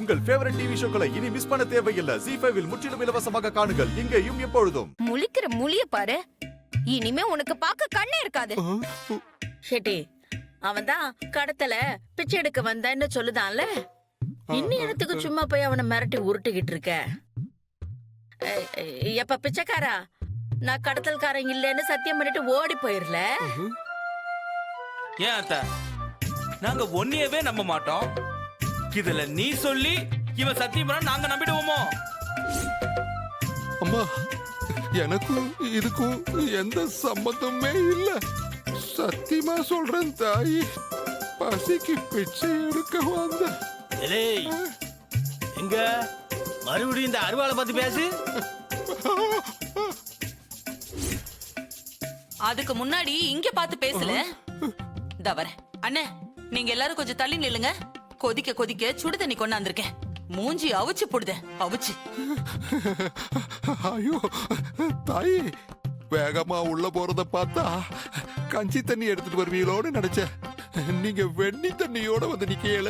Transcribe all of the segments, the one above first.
உங்கள் favourite TV ஷோக்களை இனி miss பண்ண தேவையில்லை. ZEE5 இல் முற்றிலும் இலவசமாக காணுங்கள். இங்கேயும் எப்பொழுதும். முழிக்கிற முழிய பாரு. இனிமே உனக்கு பார்க்க கண்ணே இருக்காது. ஷெட்டி, அவன் தான் கடத்தல பிச்சை எடுக்க வந்தேன்னு சொல்லுதான்ல. இன்னும் இடத்துக்கு சும்மா போய் அவனை மிரட்டி உருட்டிக்கிட்டு இருக்க. எப்ப பிச்சைக்காரா, நான் கடத்தல்காரன் இல்லைன்னு சத்தியம் பண்ணிட்டு ஓடி போயிரல. ஏன் அத்த, நாங்க ஒன்னியவே நம்ப மாட்டோம். இதுல நீ சொல்லி இவன் சத்தியம் பண்ணா நாங்க நம்பிடுவோமோ? அம்மா, எனக்கும் இதுக்கும் எந்த சம்மந்தமே இல்ல. சத்தியமா சொல்றேன் தாயி, பசிக்கு பிச்சை எடுக்க வந்த. எங்க மறுபடியும் இந்த அருவாளை பத்தி பேசு. அதுக்கு முன்னாடி இங்க பார்த்து பேசல. தவற அண்ணே, நீங்க எல்லாரும் கொஞ்சம் தள்ளி நில்லுங்க. கொதிக்க கொதிக்க சுடு தண்ணி கொண்டாந்துருக்கேன். மூஞ்சி அவிச்சு போடுத அவிச்சு. ஐயோ தாயி, வேகமா உள்ள போறத பார்த்தா கஞ்சி தண்ணி எடுத்துட்டு வருவீங்களோன்னு நினைச்சேன். நீங்க வெண்ணி தண்ணியோட வந்து நிக்கல.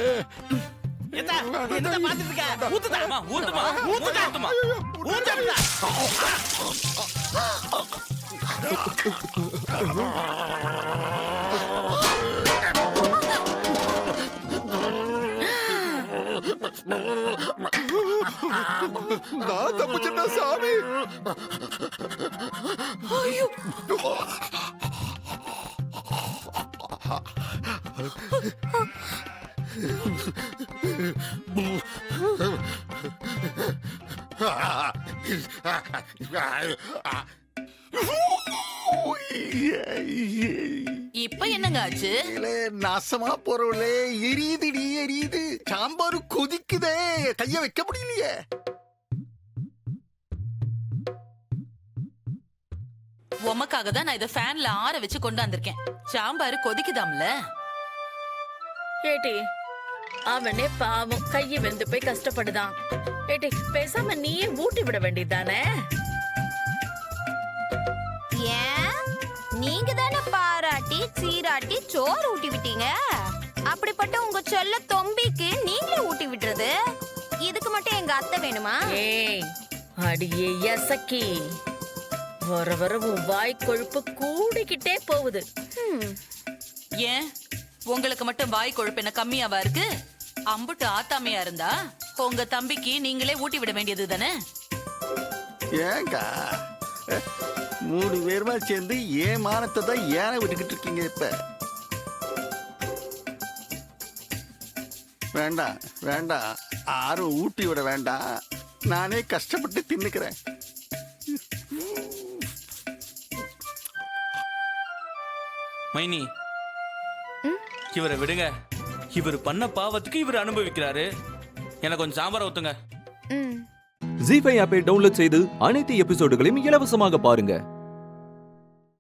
நான் தப்புச்சேன்டா சாமி. இப்ப என்னங்க ஆச்சு? நாசமா போறவளே, எரியுதுடி எரியுது. சாம்பார் கொதிக்குதே, கைய வைக்க முடியலையே. உமக்காக தான் நான் இத ஃபேன்ல ஆற வச்சு கொண்டாந்துருக்கேன். சாம்பார் கொதிக்குதாம்ல. ஏட்டி, அவனே பாவம் கையை வெந்து போய் கஷ்டப்படுதான். ஏட்டி, பேசாம நீயே ஊட்டி விட வேண்டியதானே? ஏன் நீங்க தானே பாராட்டி சீராட்டி சோறு ஊட்டி விட்டீங்க. அப்படிப்பட்ட உங்க செல்ல தொம்பிக்கு நீங்களே ஊட்டி விடுறது. இதுக்கு மட்டும் எங்க அத்தை வேணுமா? ஏய் அடியே யசக்கி, வர வர உன் வாய் கொழுப்பு கூடிக்கிட்டே போகுது. ஏன் உங்களுக்கு மட்டும் வாய் கொழுப்பு என்ன கம்மியாவா இருக்கு? அம்புட்டு ஆத்தாமையா இருந்தா உங்க தம்பிக்கு நீங்களே ஊட்டி விட வேண்டியது தானே? ஏங்கா 3 பேருமா சேர்ந்து ஏன் மானத்தை தான் ஏன விட்டுக்கிட்டு இருக்கீங்க? இப்ப வேண்டாம் வேண்டாம், யாரும் ஊட்டி விட வேண்டாம். நானே கஷ்டப்பட்டு தின்னுக்கிறேன். மைனி, இவரை விடுங்க. இவர் பண்ண பாவத்துக்கு இவர் அனுபவிக்கிறாரு. எனக்கு கொஞ்சம் சாம்பார் ஊத்துங்க. ZEE5 ஆப்பை டவுன்லோட் செய்து அனைத்து எபிசோடுகளையும் இலவசமாக பாருங்க.